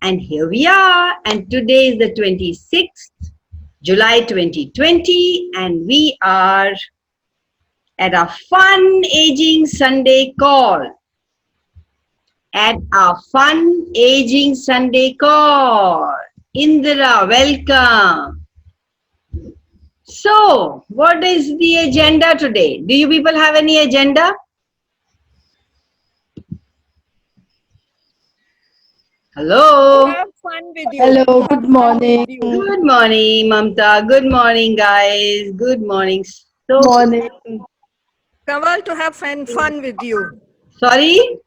And here we are, and today is the 26th, July 2020, and we are at a fun aging Sunday call. At our fun aging Sunday call. Indira, welcome. So, what is the agenda today? Do you people have any agenda? Hello. Have fun with you. Hello, good morning. Good morning, Mamta. Good morning, guys. Good morning. So, Morning. Kamal, to have fun with you. sorry?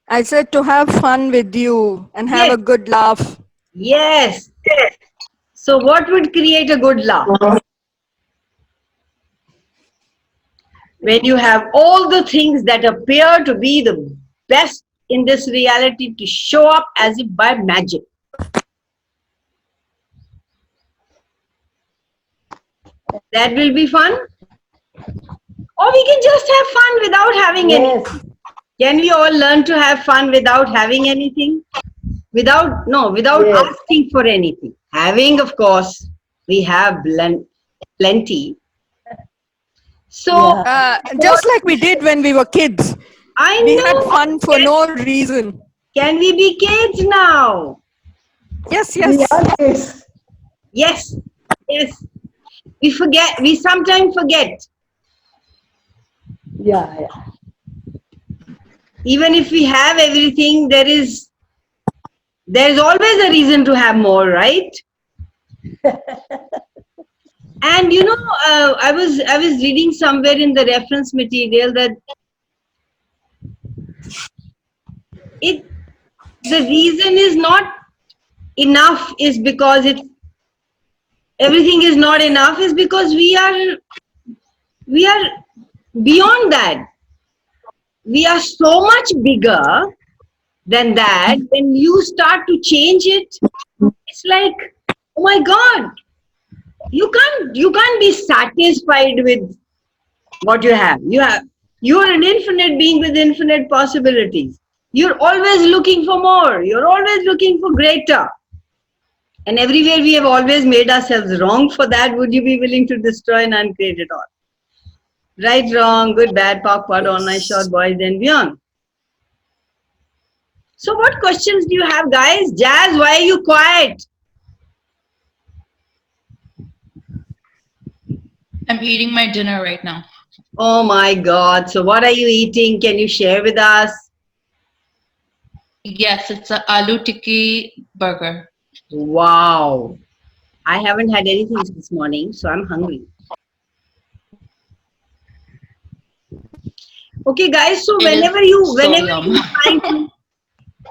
I said to have fun with you and have Yes. a good laugh. Yes. So, what would create a good laugh? When you have all the things that appear to be the best in this reality to show up as if by magic. That will be fun. Or we can just have fun without having anything. Can we all learn to have fun without having anything? Without Yes. asking for anything. Having, of course, we have plenty. So, Yeah. Just like we did when we were kids. I We had know. fun for no reason. Can we be kids now? Yes, We yes. are kids. Yes. Yes. We forget. We sometimes forget. Yeah. Even if we have everything, there is always a reason to have more, right? And I was reading somewhere in the reference material that the reason is not enough is because everything is not enough is because we are beyond that. We are so much bigger than that. When you start to change it, it's like, oh my God, you can't be satisfied with what you have. You're an infinite being with infinite possibilities. You're always looking for more. You're always looking for greater. And everywhere we have always made ourselves wrong for that. Would you be willing to destroy and uncreate it all? Right, wrong, good, bad, POC, POD, online, short, boys, and beyond. So what questions do you have, guys? Jazz, why are you quiet? I'm eating my dinner right now. Oh my God. So what are you eating? Can you share with us? Yes, it's a aloo tikki burger. Wow. I haven't had anything this morning, so I'm hungry. Okay, guys. So It whenever is you so yum. trying to,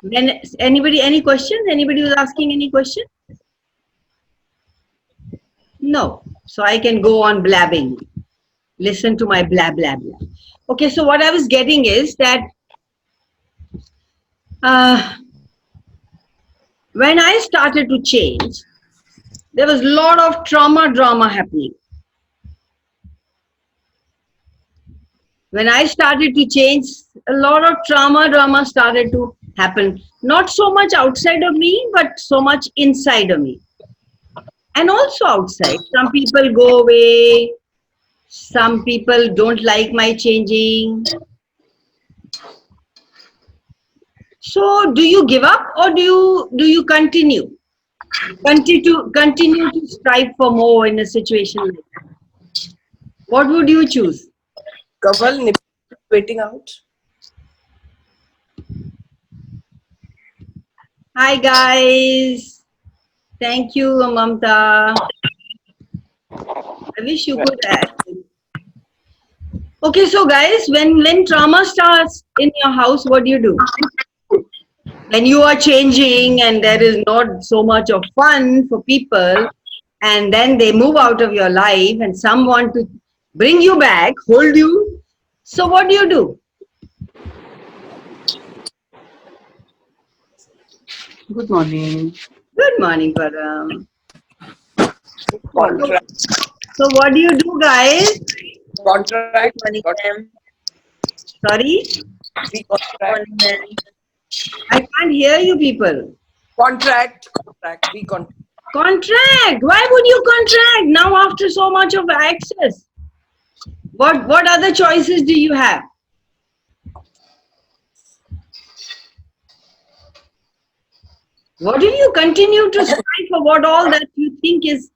when any questions? Anybody was asking any question? No. So I can go on blabbing. Listen to my blah blah blah. Okay. So what I was getting is that when I started to change, there was a lot of drama happening. When I started to change, a lot of drama started to happen. Not so much outside of me, but so much inside of me. And also outside. Some people go away. Some people don't like my changing. So do you give up or do you continue? Continue to strive for more in a situation like that. What would you choose? Kamal, waiting out. Hi guys. Thank you, Mamta. I wish you could add. Okay, so guys, when trauma starts in your house, what do? When you are changing and there is not so much of fun for people, and then they move out of your life and some want to bring you back, hold you. So what do? Good morning. Good morning, Param. Contract. So what do you do, guys? Contract. Sorry? We contract. I can't hear you people. Contract. We contract. Contract. Why would you contract now after so much of access? What other choices do you have? What will you continue to strive for? What all that you think is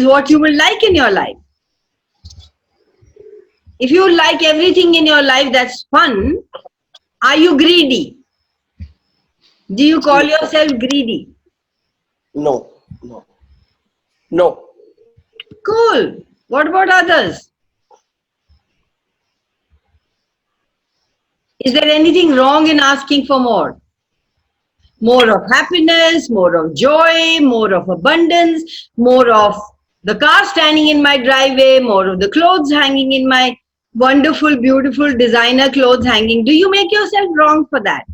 what you will like in your life? If you like everything in your life that's fun, are you greedy? Do you call yourself greedy? No. No. Cool. What about others? Is there anything wrong in asking for more? More of happiness, more of joy, more of abundance, more of the car standing in my driveway, more of the clothes hanging in my wonderful, beautiful designer clothes hanging. Do you make yourself wrong for that?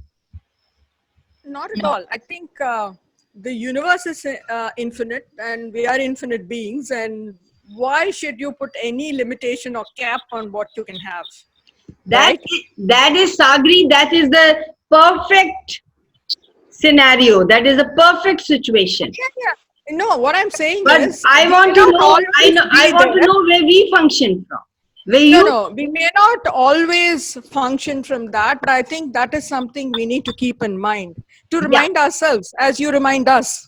Not at all. I think the universe is infinite and we are infinite beings. And why should you put any limitation or cap on what you can have? That is Sagri. That is the perfect scenario. That is a perfect situation. Yeah. No, what I'm saying But is, I we want to cannot know. always I be want to there. know where we function from. Where you? No, we may not always function from that, but I think that is something we need to keep in mind to remind ourselves, as you remind us.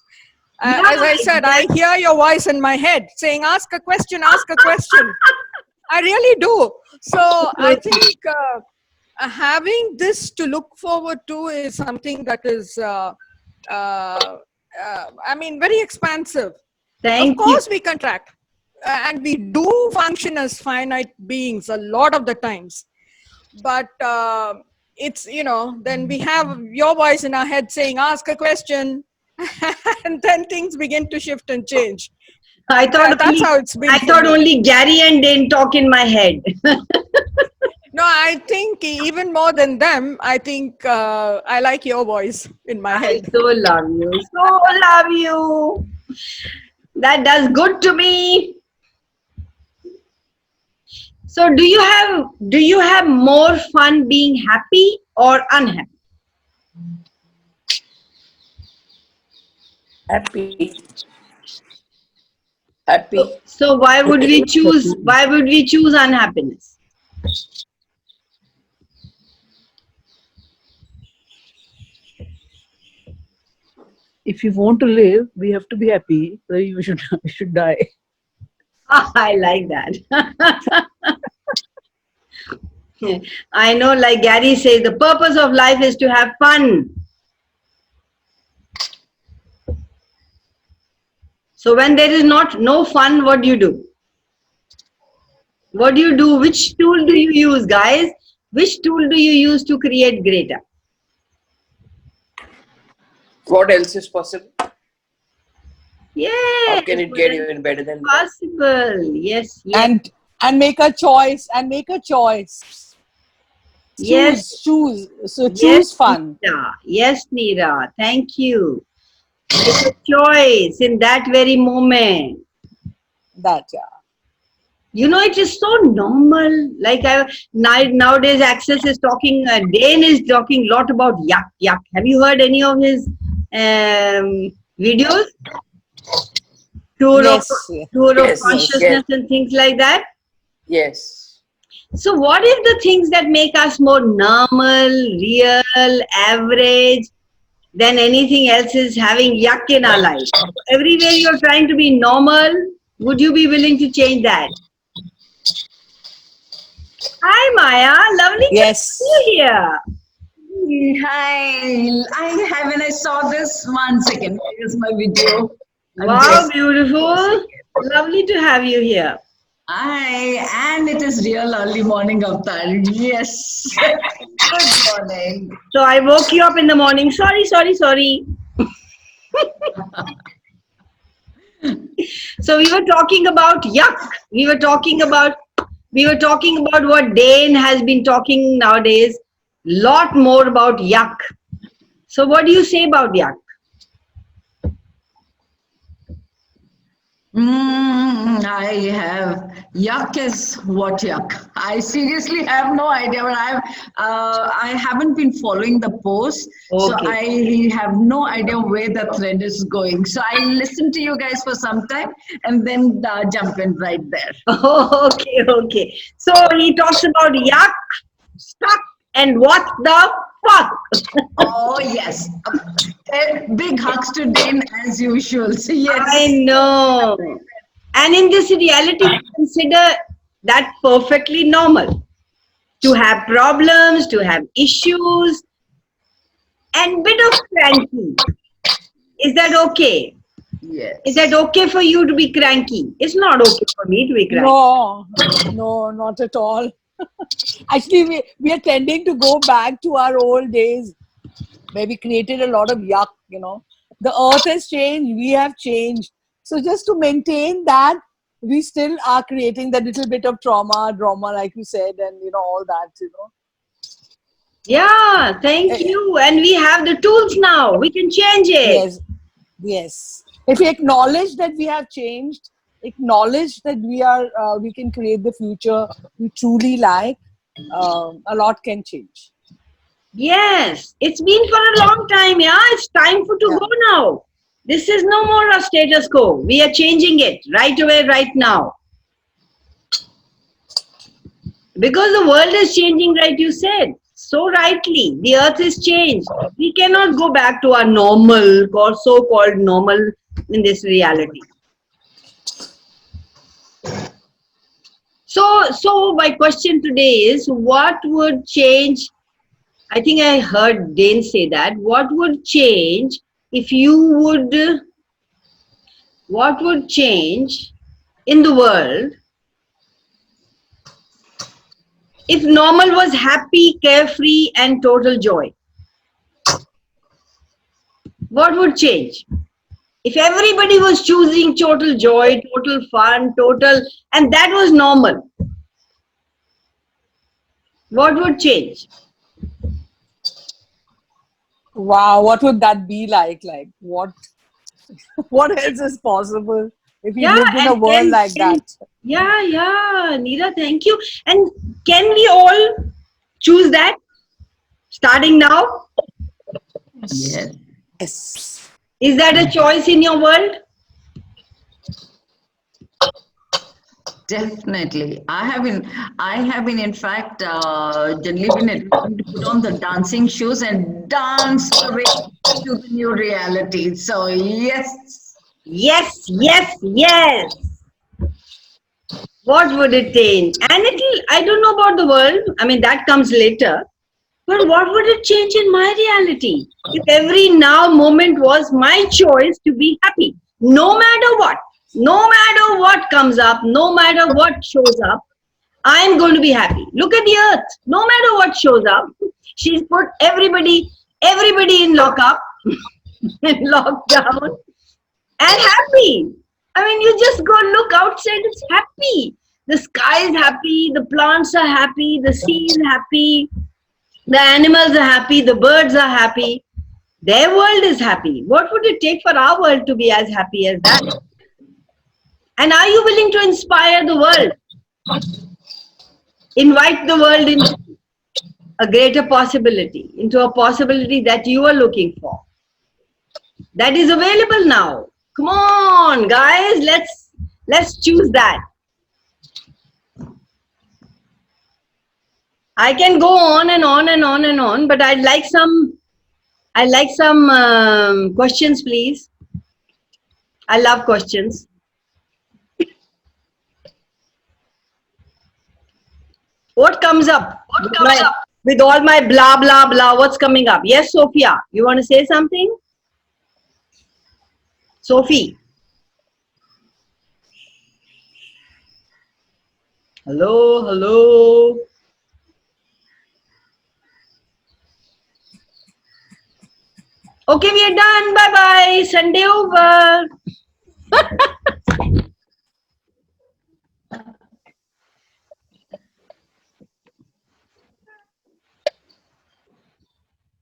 As I said, I hear your voice in my head saying, ask a question, ask a question. I really do. So I think having this to look forward to is something that is, I mean, very expansive. Thank Of course, we contract. And we do function as finite beings a lot of the times. But it's, then we have your voice in our head saying, ask a question. And then things begin to shift and change. I thought That's how it's been. I thought only Gary and Dane talk in my head. No, I think even more than them, I think I like your voice in my head. I so love you. So love you. That does good to me. So do you have more fun being happy or unhappy? Happy. So why would we choose unhappiness? If you want to live, we have to be happy. So we should die. I like that. I know, like Gary says, the purpose of life is to have fun. So when there is no fun, what do you do? What do you do? Which tool do you use, guys? Which tool do you use to create greater? What else is possible? Yeah. How can it get even better than that? Possible. Yes. Yes. And make a choice. Yes. Choose. So Yes, choose fun. Neera. Yes, Neera. Thank you. Make a choice in that very moment. That, yeah. You know, it is so normal. Like nowadays, Access is talking. Dane is talking a lot about yuck. Have you heard any of his videos? Tour of consciousness and things like that. Yes. So, what is the things that make us more normal, real, average than anything else is having yuck in our life? Everywhere you're trying to be normal. Would you be willing to change that? Hi, Maya. Lovely to see you here. Hi. When I saw this, 1 second. Here's my video. Wow, beautiful. Lovely to have you here. And it is real early morning, Avatar. Yes. Good morning. So I woke you up in the morning. Sorry. So we were talking about yuck. We were talking about what Dane has been talking nowadays. Lot more about yuck. So what do you say about yuck? I have yuck is what yuck. I seriously have no idea, but I haven't been following the post, so Okay. I have no idea where the thread is going. So I'll listen to you guys for some time and then jump in right there. Okay, okay. So he talks about yuck, stuck, and what the fuck. Oh yes, big hugs to Dane as usual. So I yes. know. And in this reality, we consider that perfectly normal. To have problems, to have issues, and bit of cranky. Is that okay? Yes. Is that okay for you to be cranky? It's not okay for me to be cranky. No, no, not at all. Actually, we are tending to go back to our old days where we created a lot of yuck, you know. The earth has changed, we have changed. So just to maintain that, we still are creating that little bit of drama, like you said, and you know, all that, you know. Yeah, thank Eh, you. And we have the tools now. We can change it. Yes, yes. If we acknowledge that we have changed, acknowledge that we can create the future we truly like, a lot can change. Yes, it's been for a long time. Yeah, it's time for to Yeah. go now. This is no more a status quo. We are changing it right away, right now. Because the world is changing, right? You said so rightly. The earth is changed. We cannot go back to our normal or so-called normal in this reality. So my question today is, what would change? I think I heard Dane say that. What would change if you would? What would change in the world if normal was happy, carefree, and total joy? What would change? If everybody was choosing total joy, total fun, total, and that was normal, what would change? Wow, what would that be like? Like what? What else is possible if we Yeah, lived in a and world like that? yeah, Neera, thank you. And can we all choose that starting now? Yes. Yes. Is that a choice in your world? Definitely. I have been in fact, generally been attempting to put on the dancing shoes and dance the way to the new reality. So, yes. Yes, yes, yes. What would it change? And I don't know about the world. I mean, that comes later. But what would it change in my reality? If every now moment was my choice to be happy, no matter what, no matter what comes up, no matter what shows up, I'm going to be happy. Look at the earth. No matter what shows up, she's put everybody in lockup, in lockdown, and happy. I mean, you just go look outside, it's happy. The sky is happy, the plants are happy, the sea is happy, the animals are happy, the birds are happy. Their world is happy. What would it take for our world to be as happy as that? And are you willing to inspire the world? Invite the world into a greater possibility, into a possibility that you are looking for. That is available now. Come on, guys, let's choose that. I can go on and on and on and on, but I'd like some questions, please. I love questions. What comes up? With all my blah blah blah? What's coming up? Yes, Sophia, you want to say something? Sophie. Hello, hello. Okay, we are done. Bye bye. Sunday over.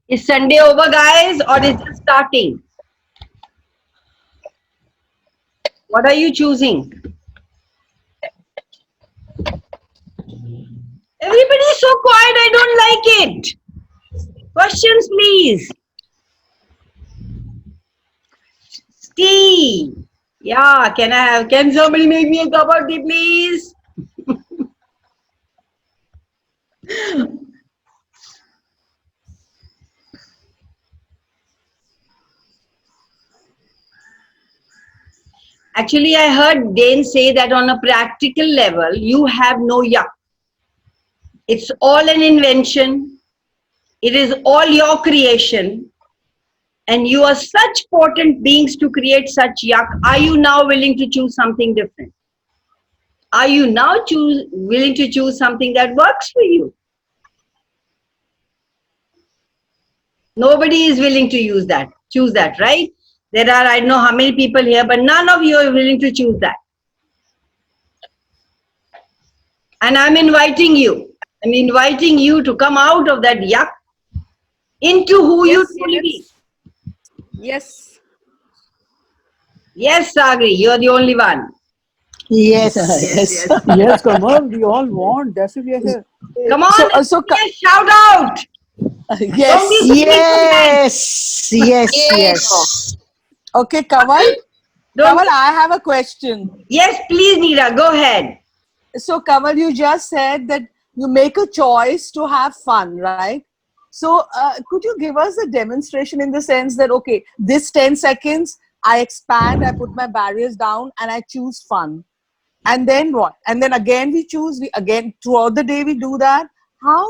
Is Sunday over, guys, or is it starting? What are you choosing? Everybody is so quiet. I don't like it. Questions, please. Tea. Yeah, can somebody make me a cup of tea, please? Actually, I heard Dane say that on a practical level, you have no yuck. It's all an invention. It is all your creation. And you are such potent beings to create such yuck. Are you now willing to choose something different? Are you now willing to choose something that works for you? Nobody is willing to choose that, right? There are, I don't know how many people here, but none of you are willing to choose that. And I'm inviting you to come out of that yuck into who you truly be. Yes. Yes, Sagri, you're the only one. Yes. Yes. Yes, come on. We all want. That's why we are here. Come on, shout out. Yes. Don't be Yes. Okay, Kamal. Don't- Kamal, I have a question. Yes, please, Neera, go ahead. So, Kamal, you just said that you make a choice to have fun, right? So, could you give us a demonstration in the sense that, okay, this 10 seconds, I expand, I put my barriers down, and I choose fun. And then what? And then again we choose, again throughout the day we do that. How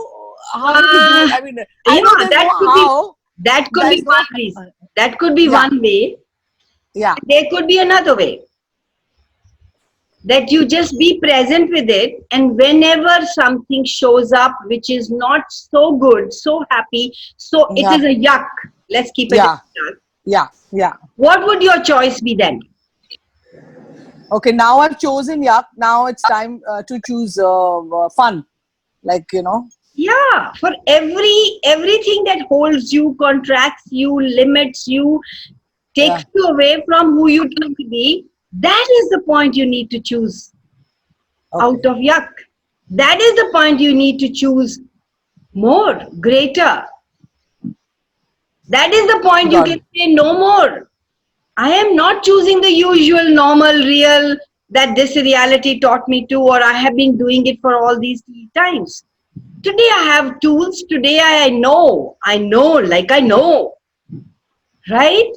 do we do it? I mean, I know there's no how. That could be There's no- one reason. That could be one way. Yeah. There could be another way. That you just be present with it, and whenever something shows up which is not so good, so happy, so it is a yuck. Let's keep it Yeah. at yuck. Yeah. What would your choice be then? Okay, now I've chosen yuck. Now it's time to choose fun. Like, Yeah, for everything that holds you, contracts you, limits you, takes you away from who you truly be, that is the point you need to choose out of yuck. That is the point you need to choose more, greater. That is the point you can say no more. I am not choosing the usual, normal, real that this reality taught me to, or I have been doing it for all these times. Today I have tools. Today I know, right?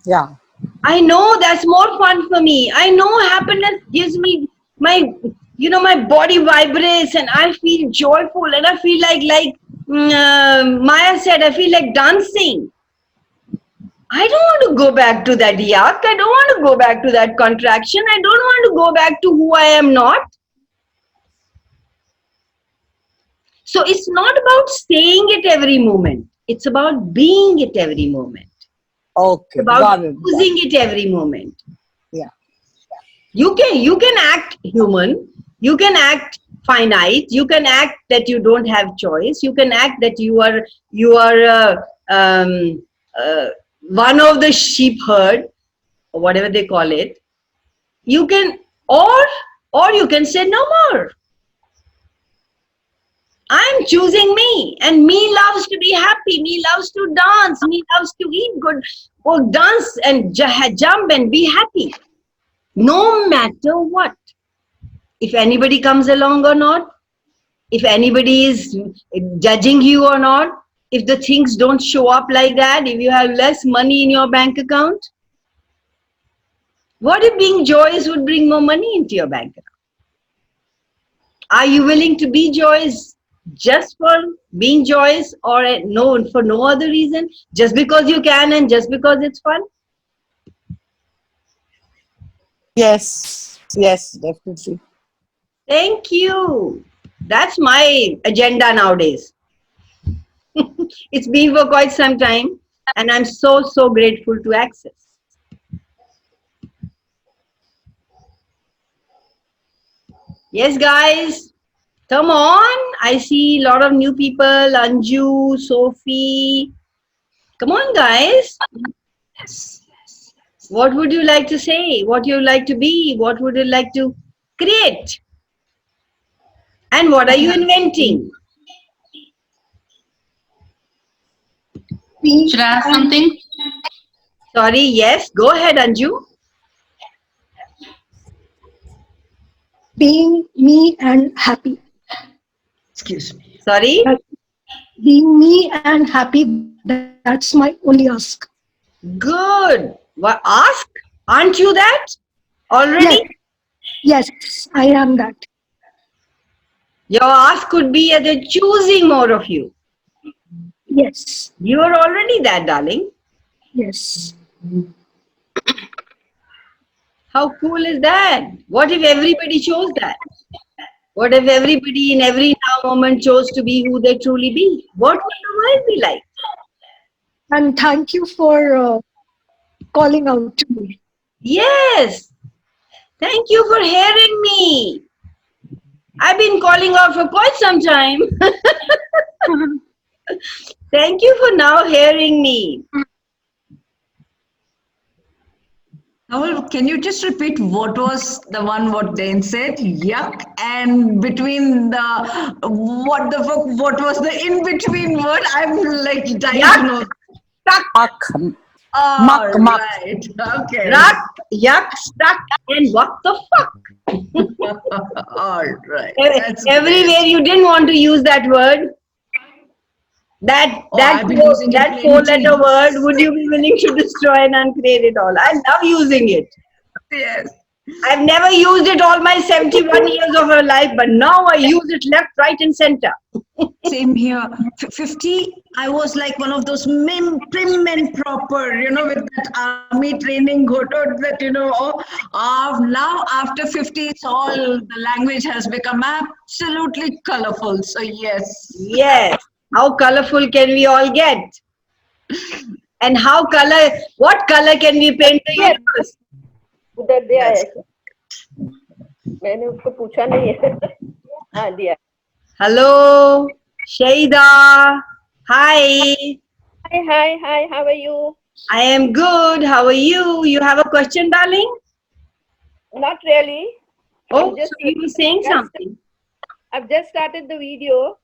Yeah. I know that's more fun for me. I know happiness gives me my body vibrates and I feel joyful and I feel like Maya said, I feel like dancing. I don't want to go back to that yuck. I don't want to go back to that contraction. I don't want to go back to who I am not. So it's not about saying it every moment. It's about being it every moment. Okay. It's about using it every moment. Yeah. You can act human. You can act finite. You can act that you don't have choice. You can act that you are one of the sheep herd, or whatever they call it. You can, or you can say no more. I'm choosing me, and me loves to be happy. Me loves to dance. Me loves to eat good, or dance and jump and be happy. No matter what. If anybody comes along or not, if anybody is judging you or not, if the things don't show up like that, if you have less money in your bank account, what if being joyous would bring more money into your bank account? Are you willing to be joyous just for being joyous, or for no other reason? Just because you can and just because it's fun? Yes, definitely. Thank you. That's my agenda nowadays. It's been for quite some time, and I'm so grateful to Access. Yes, guys, come on. I see a lot of new people. Anju, Sophie. Come on, guys. Yes. What would you like to say? What you like to be? What would you like to create? And what are you inventing? Should I ask something? Sorry, yes, go ahead, Anju. Being me and happy. Excuse me. Sorry? Being me and happy, that's my only ask. Good. What, ask? Aren't you that already? Yes, I am that. Your ask could be they're choosing more of you. Yes, You are already that, darling. yes. How cool is that? What if everybody chose that? What if everybody in every now moment chose to be who they truly be? What would the world be like? And thank you for calling out to me. Yes. Thank you for hearing me. I've been calling out for quite some time. Thank you for now hearing me. Now, can you just repeat what was the one what Dane said? Yuck. And between the, what the fuck, what was the in-between word? I'm like dying to know. Stuck. Oh, Muck, muck. right. Okay. Ruck, yuck, stuck, and what the fuck? All right. That's Everywhere you didn't want to use that word. That I've been using it four-letter plenty. word, would you be willing to destroy and uncreate it all? I love using it. Yes. I've never used it all my 71 years of my life, but now I use it left, right, and center. Same here. 50, I was like one of those prim and proper, with that army training, that, now after 50, it's all, the language has become absolutely colorful. So yes. Yes. How colorful can we all get? And what color can we paint the universe? उधर दिया है मैंने उसको पूछा नहीं है हाँ दिया Hello, Shaida. Hi. hi how are you I am good. How are you? You have a question, darling? not really Oh, I'm just- so you were saying something. I've just started the video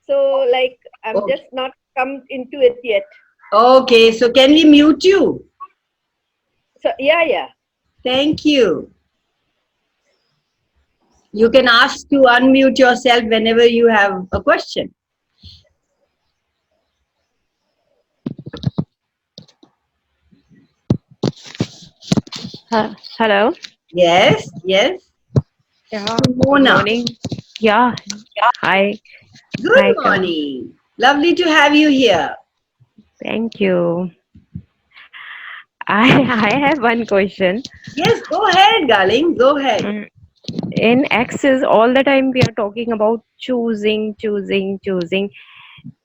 so like I'm Okay. just not come into it yet Okay, so can we mute you? so yeah Thank you. You can ask to unmute yourself whenever you have a question. Hello. Yes, yes. Yeah. Mona. Good morning. Yeah. Hi. Good Hi, morning. Lovely to have you here. Thank you. I have one question. Yes, go ahead, darling. Go ahead. Mm, In Access, all the time we are talking about choosing.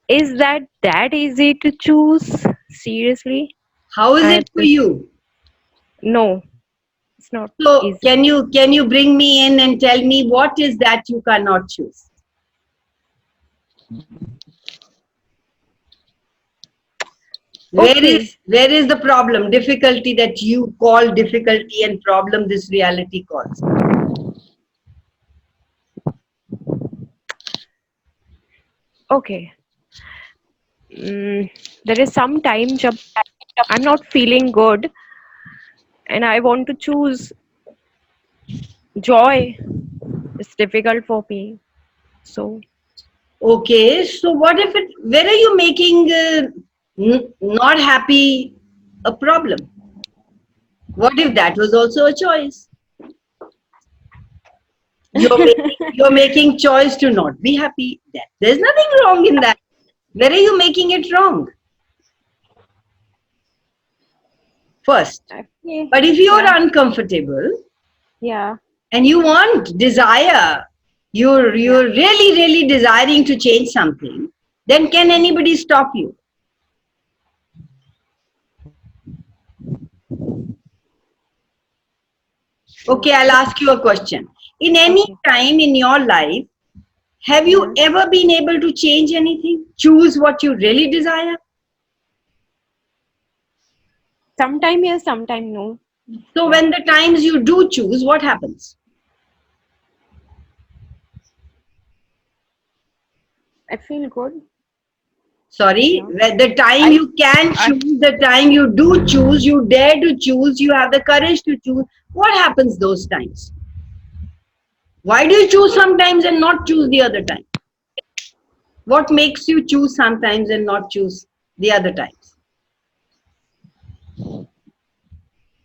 Is that easy to choose? Seriously? How is it for you? No, it's not So easy. can you bring me in and tell me what is that you cannot choose? Okay. Where is the problem, difficulty that you call difficulty and problem this reality calls? Okay. There is some time I'm not feeling good and I want to choose joy. It's difficult for me. So Okay, so where are you making not happy a problem? What if that was also a choice? You're making choice to not be happy. There's nothing wrong in that. Where are you making it wrong? First. But if you are uncomfortable yeah. and you want desire, you're really desiring to change something, then can anybody stop you? Okay, I'll ask you a question. In any time in your life, have you ever been able to change anything? Choose what you really desire? Sometime yes, sometime no. So when the times you do choose, what happens? I feel good. Sorry, Yeah. the time you can choose, the time you do choose, you dare to choose, you have the courage to choose. What happens those times? Why do you choose sometimes and not choose the other time? What makes you choose sometimes and not choose the other times?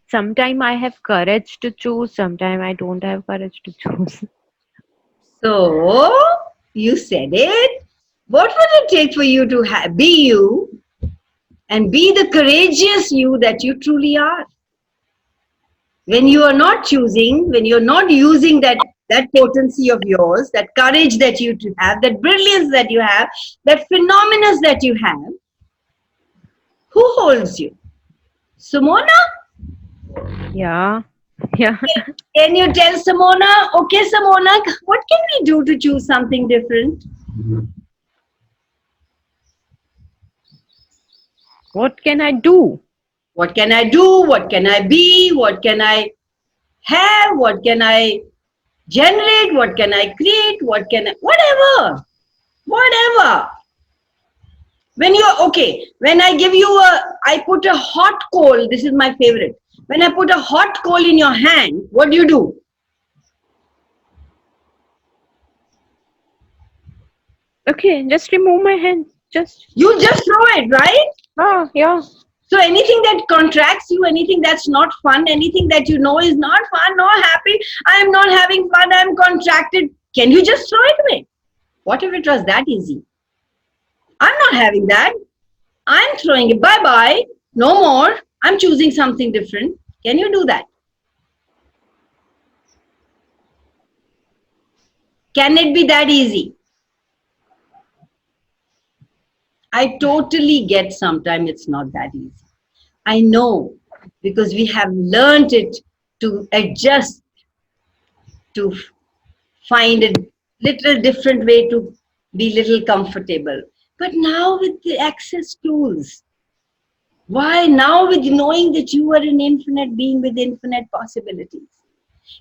Sometime I have courage to choose, sometime I don't have courage to choose. So, you said it. What would it take for you to be you and be the courageous you that you truly are? When you are not choosing, when you're not using that potency of yours, that courage that you have, that brilliance that you have, that phenomenon that you have, who holds you? Simona? Yeah. Yeah. Can you tell Simona, okay Simona, what can we do to choose something different? What can I do? What can I do? What can I be? What can I have? What can I generate? What can I create? What can I, whatever, whatever. When you're, okay, when I give you I put a hot coal, this is my favorite. When I put a hot coal in your hand, what do you do? Okay, just remove my hand. You just throw it, right? Oh, yeah. So anything that contracts you, anything that's not fun, anything that you know is not fun, not happy, I am not having fun, I am contracted, can you just throw it away? What if it was that easy? I'm not having that. I'm throwing it. Bye-bye. No more. I'm choosing something different. Can you do that? Can it be that easy? I totally get sometimes it's not that easy. I know, because we have learned it to adjust, to find a little different way to be little comfortable. But now with the access tools, why now with knowing that you are an infinite being with infinite possibilities,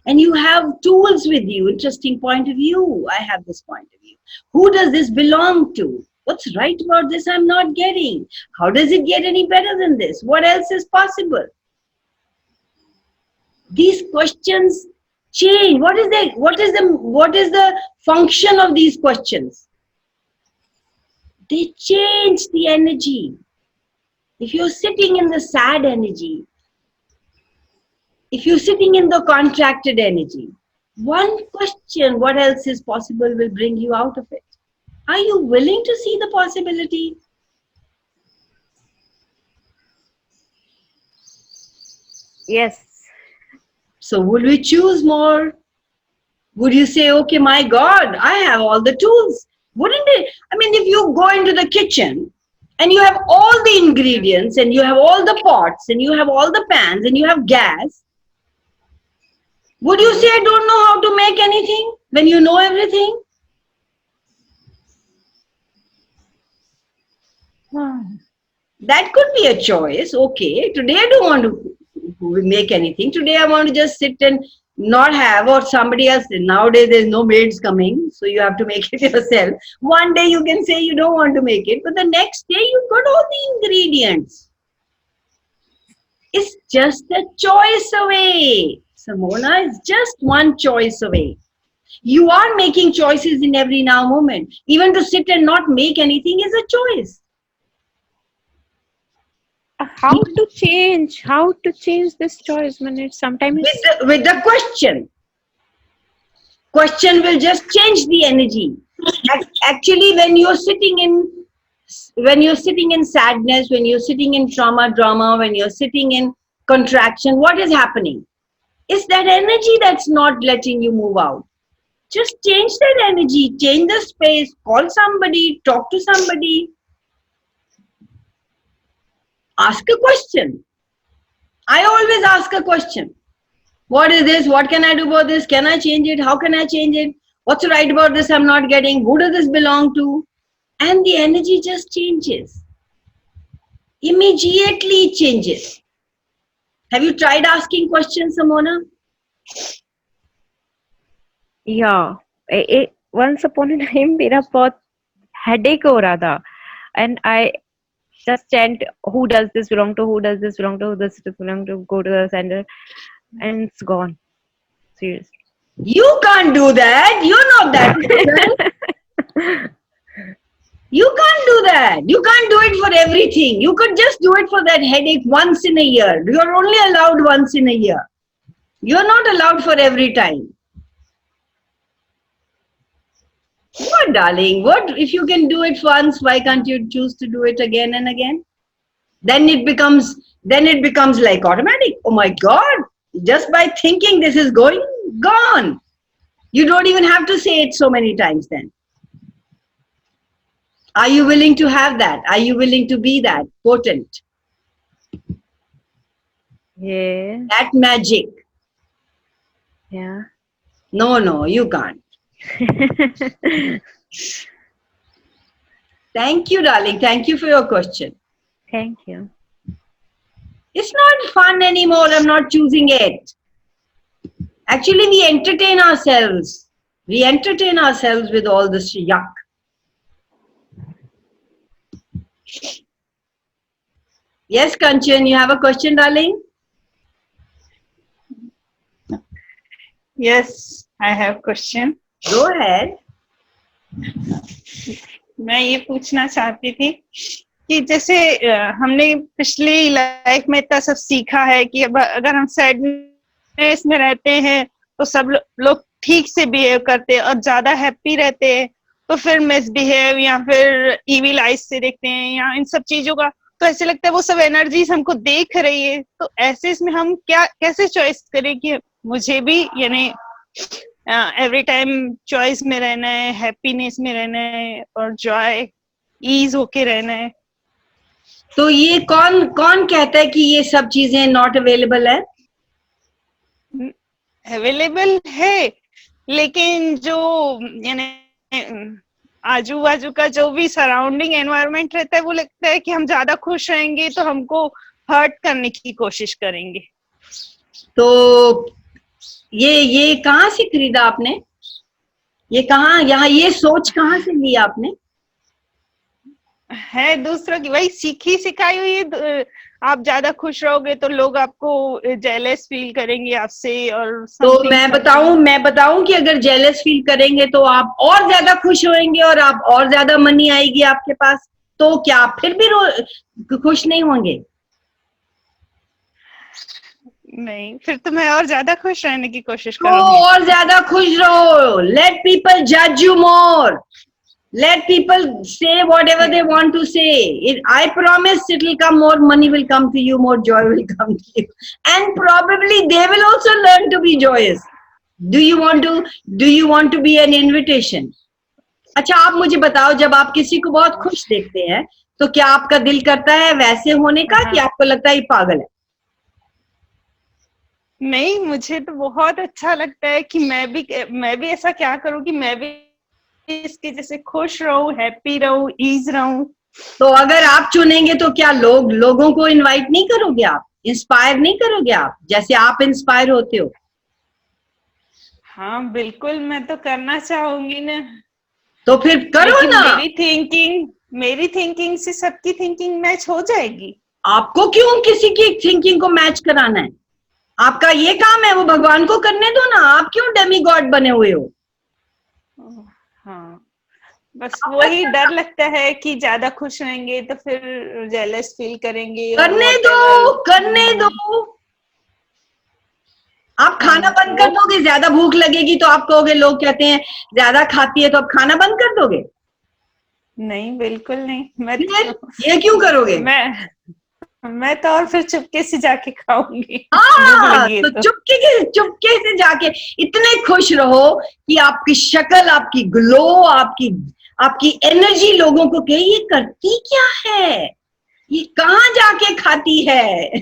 and you have tools with you, interesting point of view, I have this point of view. Who does this belong to? What's right about this I'm not getting? How does it get any better than this? What else is possible? These questions change. What is the function of these questions? They change the energy. If you're sitting in the sad energy, if you're sitting in the contracted energy, one question, what else is possible, will bring you out of it. Are you willing to see the possibility? Yes. So would we choose more? Would you say, okay, my God, I have all the tools? Wouldn't it? I mean, if you go into the kitchen and you have all the ingredients and you have all the pots and you have all the pans and you have gas, would you say, I don't know how to make anything when you know everything? That could be a choice. Okay, today I don't want to make anything. Today I want to just sit and not have, or somebody else. Nowadays there's no maids coming, so you have to make it yourself. One day you can say you don't want to make it, but the next day you've got all the ingredients. It's just a choice away. Simona, is just one choice away. You are making choices in every now moment. Even to sit and not make anything is a choice. How to change this choice when it's sometimes with the question will just change the energy. Actually, when you're sitting in sadness, when you're sitting in drama, when you're sitting in contraction, what is happening? It's that energy that's not letting you move out. Just change that energy, change the space, call somebody, talk to somebody. Ask a question. I always ask a question. What is this? What can I do about this? Can I change it? How can I change it? What's right about this I'm not getting? Who does this belong to? And the energy just changes. Immediately changes. Have you tried asking questions, Simona? Yeah. Once upon a time मेरा बहुत headache हो रहा था, and I just chant, who does this belong to, who does this belong to, who does this belong to, go to the center, and it's gone. Seriously. You can't do that. You're not that person. You can't do that. You can't do it for everything. You could just do it for that headache once in a year. You're only allowed once in a year. You're not allowed for every time. What, darling? What if you can do it once? Why can't you choose to do it again and again? Then it becomes like automatic. Oh my God! Just by thinking this is gone. You don't even have to say it so many times. Then, are you willing to have that? Are you willing to be that potent? Yeah. That magic? Yeah. No, you can't. Thank you, darling. Thank you for your question. Thank you. It's not fun anymore. I'm not choosing it. Actually, we entertain ourselves. We entertain ourselves with all this yuck. Yes, Kanchan, you have a question, darling? Yes, I have question. Go ahead. मैं ये पूछना चाहती थी कि जैसे हमने पिछली life में इतना सब सीखा है कि अगर हम सैडनेस में रहते हैं तो सब लोग ठीक से बिहेव करते हैं और ज्यादा हैप्पी रहते हैं तो फिर मिसबिहेव या फिर इविल आइज से देखते हैं या इन सब चीजों का तो ऐसे लगता है वो सब एनर्जीज हमको देख रही है तो ऐसे इसमें हम कैसे चॉइस करें कि मुझे भी यानी एवरी टाइम चॉइस में रहना है, हैप्पीनेस में रहना है और जॉय ईज होके रहना है। तो ये कौन कहता है कि ये सब चीजें नॉट अवेलेबल है? अवेलेबल है लेकिन जो यानी आजू बाजू का जो भी सराउंडिंग एनवायरनमेंट रहता है वो लगता है कि हम ज्यादा खुश रहेंगे तो हमको हर्ट करने की कोशिश करेंगे। तो ये कहाँ से खरीदा आपने? ये कहाँ यहाँ ये सोच कहाँ से ली आपने? है दूसरों की वही सीखी सिखाई हुई है। आप ज्यादा खुश रहोगे तो लोग आपको जेलस फील करेंगे आपसे और तो मैं बताऊं कि अगर जेलस फील करेंगे तो आप और ज्यादा खुश होंगे और आप और ज्यादा मनी आएगी आपके पास तो क्या आप फिर भी खुश नहीं होंगे? नहीं, फिर तो मैं और ज्यादा खुश रहने की कोशिश करूंगी। और ज्यादा खुश रहो। Let people judge you more. Let people say whatever they want to say. I promise it will come, more money will come to you, more joy will come to you. And probably they will also learn to be joyous. Do you want to be an invitation? अच्छा आप मुझे बताओ जब आप किसी को बहुत खुश देखते हैं तो क्या आपका दिल करता है वैसे होने का कि आपको लगता है ये पागल है? नहीं, मुझे तो बहुत अच्छा लगता है कि मैं भी ऐसा क्या करूं कि मैं भी इसके जैसे खुश रहूं, हैप्पी रहूं, ईज रहूं। तो अगर आप चुनेंगे तो क्या लोगों को इनवाइट नहीं करोगे आप? इंस्पायर नहीं करोगे आप जैसे आप इंस्पायर होते हो? हाँ बिल्कुल, मैं तो करना चाहूंगी ना। तो फिर करो ना। मेरी थिंकिंग से सबकी थिंकिंग मैच हो जाएगी। आपको क्यों किसी की थिंकिंग को मैच कराना है? आपका ये काम है, वो भगवान को करने दो ना। आप क्यों डेमी गॉड बने हुए हो? हाँ, बस वही डर लगता है कि ज्यादा खुश रहेंगे तो फिर जेलस फील करेंगे। करने दो। आप खाना बंद कर दोगे, ज्यादा भूख लगेगी तो आप कहोगे, लोग कहते हैं ज्यादा खाती है तो आप खाना बंद कर दोगे? नहीं, बिल्कुल नहीं। ये क्यों करोगे? मैं तो और फिर चुपके से जाके खाऊंगी। तो चुपके से जाके इतने खुश रहो कि आपकी शक्ल, आपकी ग्लो, आपकी एनर्जी लोगों को कहे ये करती क्या है, ये कहाँ जाके खाती है।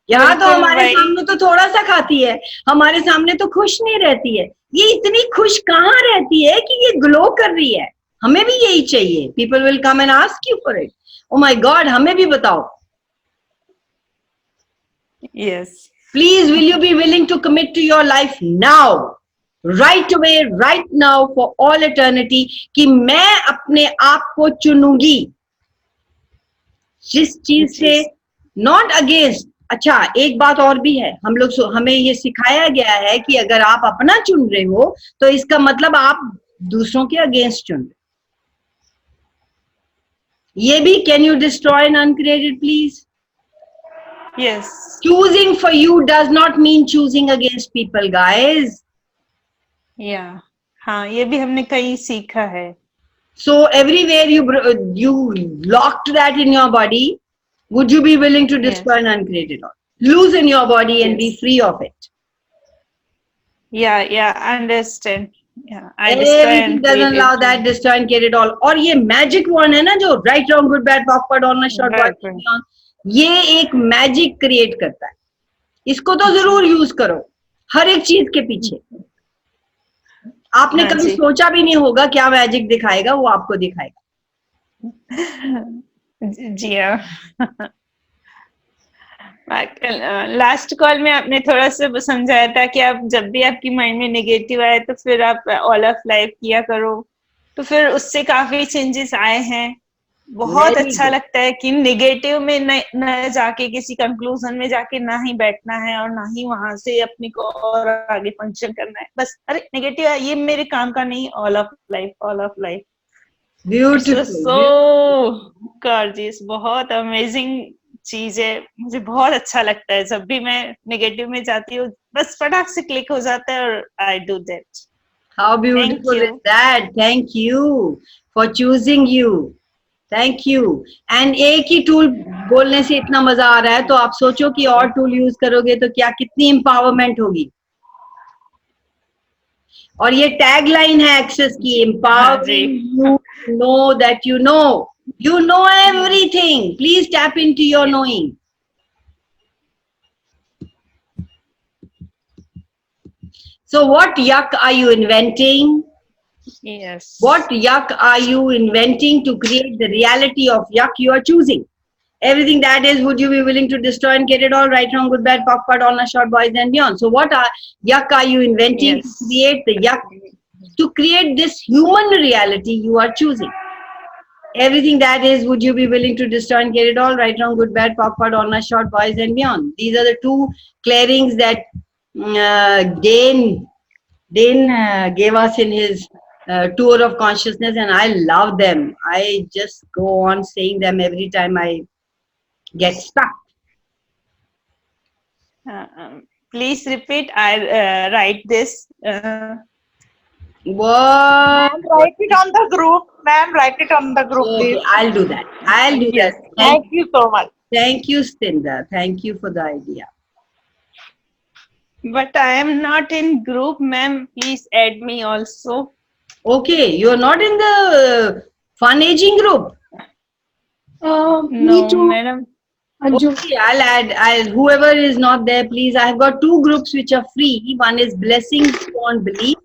यहाँ तो हमारे सामने तो थोड़ा सा खाती है, हमारे सामने तो खुश नहीं रहती है। ये इतनी खुश कहाँ रहती है कि ये ग्लो कर रही है? हमें भी यही चाहिए। People will come and ask you for it. Oh my God, हमें भी बताओ। Yes. Please, will you be willing to commit to your life now, right away, right now, for all eternity, कि मैं अपने आप को चुनूंगी जिस चीज से, not against. अच्छा, एक बात और भी है, हम लोग हमें ये सिखाया गया है कि अगर आप अपना चुन रहे हो तो इसका मतलब आप दूसरों के अगेंस्ट चुन रहे. ये भी, can you destroy and uncreated, please? Yes. Choosing for you does not mean choosing against people, guys. Yeah. हाँ, ये भी हमने कहीं सीखा है. So everywhere you locked that in your body, would you be willing to destroy and uncreate it all? Loosen your body and be free of it. Yeah, I understand. Yeah, I destroy Everything and doesn't create allow it. that, destroy and create it all. और ये magic one है ना, जो right, wrong, good, bad, awkward, on a short, Right, right. ये एक magic create करता है. इसको तो जरूर यूज करो हर एक चीज के पीछे. आपने कभी सोचा भी नहीं होगा क्या मैजिक दिखाएगा, वो आपको दिखाएगा. जी हाँ. लास्ट कॉल में आपने थोड़ा सा समझाया था कि आप जब भी आपकी माइंड में नेगेटिव आए तो फिर आप ऑल ऑफ लाइफ किया करो, तो फिर उससे काफी चेंजेस आए हैं. बहुत अच्छा लगता है कि नेगेटिव में न जाके किसी कंक्लूजन में जाके ना ही बैठना है और ना ही वहां से अपने को और आगे फंक्शन करना है. बस अरे नेगेटिव है, ये मेरे काम का नहीं. All of life, all of life. Beautiful. So gorgeous, बहुत अमेजिंग चीज है. मुझे बहुत अच्छा लगता है जब भी मैं नेगेटिव में जाती हूँ, बस फटाक से क्लिक हो जाता है और I do that. How beautiful is that? Thank you for choosing you. Thank you. And एक ही टूल बोलने से इतना मजा आ रहा है, तो आप सोचो कि और टूल यूज करोगे तो क्या कितनी एम्पावरमेंट होगी. और ये टैग लाइन है एक्सेस की, empowering you to know that you know everything. Please tap into your knowing. So what yuck are you inventing? Yes. What yuck are you inventing to create the reality of yuck you are choosing? Everything that is, would you be willing to destroy and get it all, right, wrong, good, bad, awkward, on a short, boys and beyond? So what yuck are you inventing to create the yuck, to create this human reality you are choosing? Everything that is, would you be willing to destroy and get it all, right, wrong, good, bad, awkward, on a short, boys and beyond? These are the two clearings that Dane gave us in his tour of consciousness, and I love them. I just go on saying them every time I get stuck. Please repeat. I write this. What? Ma'am, write it on the group. Ma'am, write it on the group, Okay, please. I'll do that. I'll do that. Thank you so much. Thank you, Stinda. Thank you for the idea. But I am not in group, ma'am. Please add me also. Okay, you're not in the fun aging group. No, Me too. madam. Okay, I'll add. Whoever is not there, please. I've got two groups which are free. One is Blessings Beyond Belief,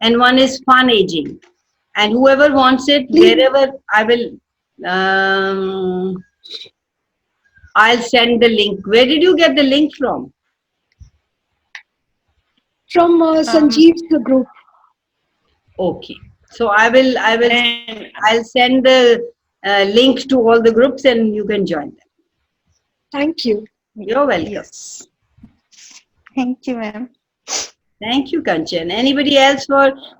and one is Fun Aging. And whoever wants it, wherever, I will. I'll send the link. Where did you get the link from? From Sanjeev's group. Okay. So I'll send the link to all the groups and you can join them. Thank you. You're welcome. Yes. Thank you, ma'am. Thank you, Kanchan. Anybody else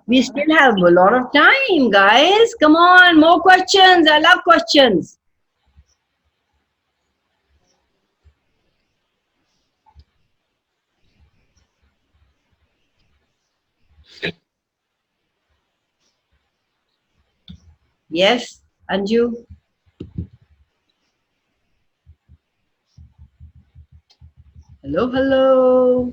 we still have a lot of time, guys. Come on, more questions. I love questions. Yes, Anju. Hello, hello.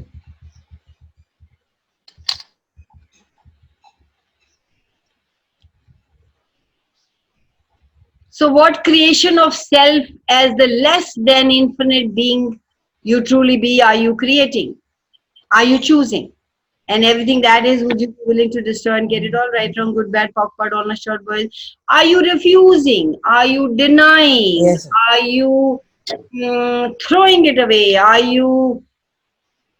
So what creation of self as the less than infinite being you truly be are you creating? Are you choosing? And everything that is, would you be willing to destroy and get it all, right, wrong, good, bad, awkward, on a short, boys? Are you refusing? Are you denying? Yes. Are you throwing it away? Are you,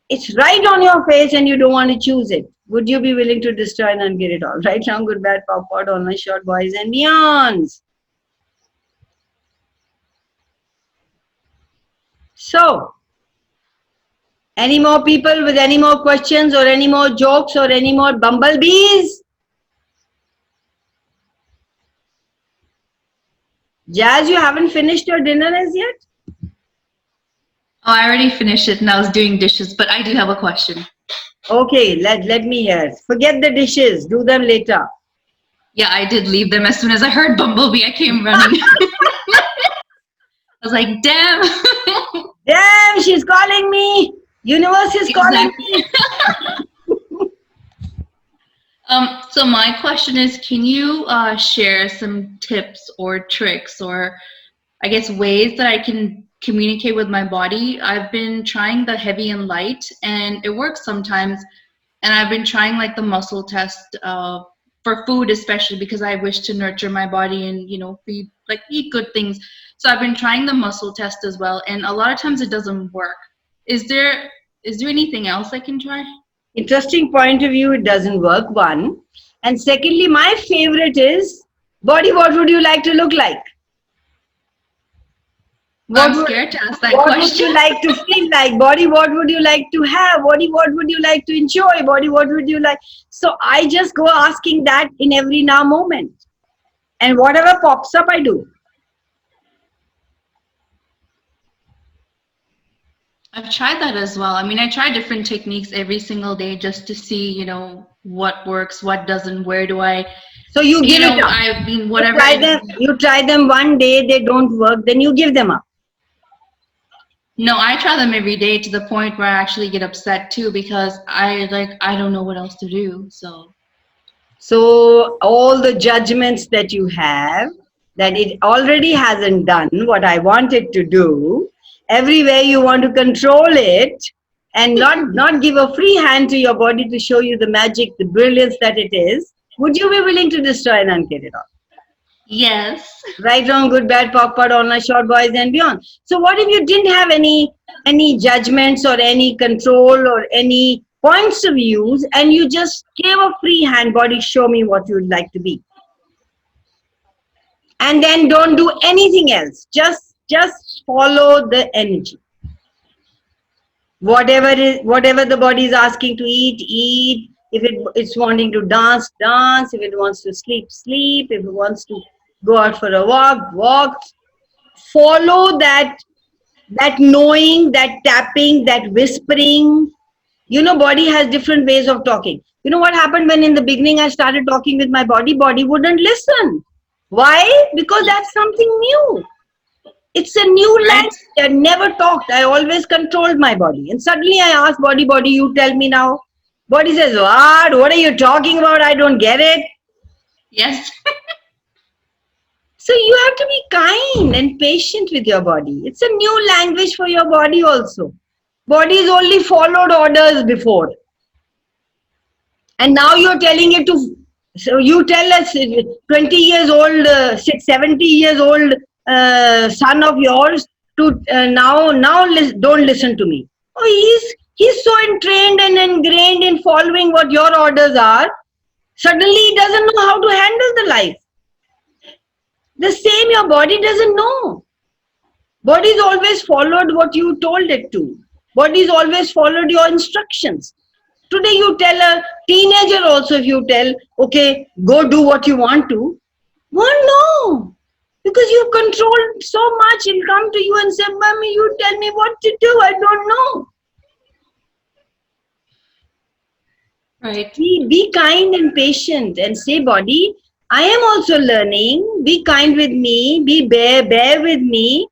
it's right on your face and you don't want to choose it. Would you be willing to destroy and get it all? Right, wrong, good, bad, pop, pot, all my short boys and beyonds. So, any more people with any more questions or any more jokes or any more bumblebees? Jazz, you haven't finished your dinner as yet? Oh, I already finished it and I was doing dishes, but I do have a question. Okay, let me hear. Forget the dishes. Do them later. Yeah, I did leave them as soon as I heard Bumblebee. I came running. I was like, damn. Damn, she's calling me. Universe is calling me. So my question is, can you share some tips or tricks or I guess ways that I can communicate with my body? I've been trying the heavy and light and it works sometimes. And I've been trying like the muscle test for food, especially because I wish to nurture my body and, you know, eat good things. So I've been trying the muscle test as well. And a lot of times it doesn't work. Is there anything else I can try? Interesting point of view, it doesn't work, one. And secondly, my favorite is, body, what would you like to look like? I'm scared to ask that what question. What would you like to feel like? Body, what would you like to have? Body, what would you like to enjoy? Body, what would you like? So I just go asking that in every now moment. And whatever pops up, I do. I've tried that as well. I mean, I try different techniques every single day just to see, you know, what works, what doesn't, where do I... So you give it up. I mean, whatever. You try them one day, they don't work, then you give them up. No, I try them every day to the point where I actually get upset too because I don't know what else to do. So all the judgments that you have, that it already hasn't done what I want it to do, everywhere you want to control it and not give a free hand to your body to show you the magic, the brilliance that it is, would you be willing to destroy and unget it all? Yes. Right, wrong, good, bad, pop, pot, all my short boys and beyond. So what if you didn't have any judgments or any control or any points of views and you just gave a free hand, body, show me what you'd like to be. And then don't do anything else. Just follow the energy. Whatever the body is asking to eat, eat. If it's wanting to dance, dance. If it wants to sleep, sleep. If it wants to go out for a walk, walk. Follow that knowing, that tapping, that whispering. You know, body has different ways of talking. You know what happened when in the beginning I started talking with my body? Body wouldn't listen. Why? Because that's something new. It's a new language. I never talked. I always controlled my body. And suddenly I asked body, you tell me now. Body says, what? What are you talking about? I don't get it. Yes. So you have to be kind and patient with your body. It's a new language for your body also. Body's only followed orders before. And now you're telling it to, so you tell us 20 years old, 70 years old son of yours to now don't listen to me. Oh, he's so entrained and ingrained in following what your orders are. Suddenly he doesn't know how to handle the life. The same, your body doesn't know. Body's always followed what you told it to. Body's always followed your instructions. Today you tell a teenager also, if you tell, okay, go do what you want to, won't know. Because you've controlled so much, he'll come to you and say, Mommy, you tell me what to do, I don't know. Right. Be kind and patient and say, body, I am also learning. Be kind with me. Bear with me.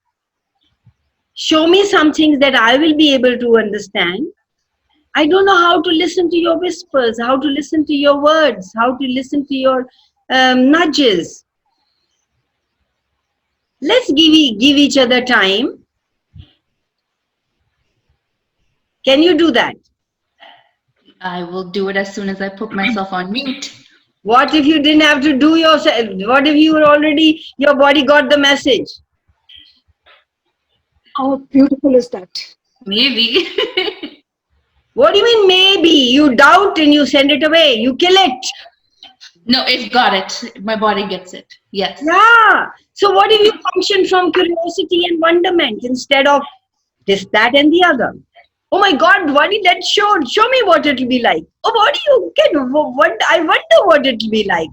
Show me some things that I will be able to understand. I don't know how to listen to your whispers, how to listen to your words, how to listen to your nudges. Let's give each other time. Can you do that? I will do it as soon as I put myself on mute. What if you didn't have to do yourself? What if you were already, your body got the message? How beautiful is that? Maybe. What do you mean maybe? You doubt and you send it away. You kill it. No, it's got it. My body gets it. Yes. Yeah. So what if you function from curiosity and wonderment instead of this, that, and the other? Oh my God, what did that show? Show me what it'll be like. Oh, what do you get? I wonder what it'll be like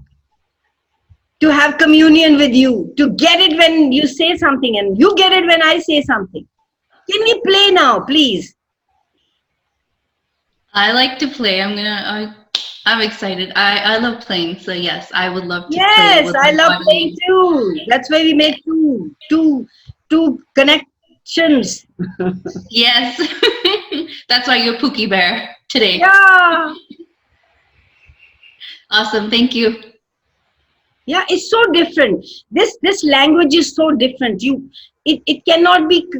to have communion with you, to get it when you say something and you get it when I say something. Can we play now, please? I like to play. I'm excited. I love playing. So yes, I would love to play. Yes, with I my love body. playing too. That's why we make two connections. Yes. That's why you're Pookie Bear today. Yeah. Awesome. Thank you. Yeah, it's so different. This language is so different. It cannot be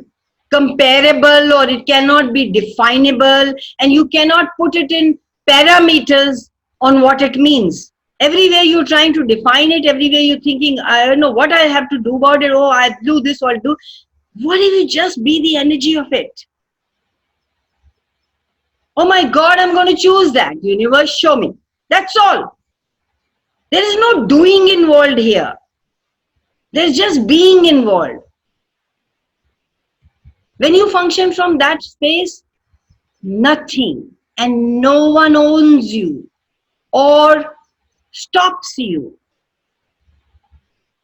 comparable, or it cannot be definable, and you cannot put it in parameters on what it means. Everywhere you're trying to define it, everywhere you're thinking, I don't know what I have to do about it. Oh, I do this or I'll do. What if you just be the energy of it? Oh my God, I'm going to choose that. Universe, show me. That's all. There is no doing involved here. There's just being involved. When you function from that space, nothing and no one owns you or stops you.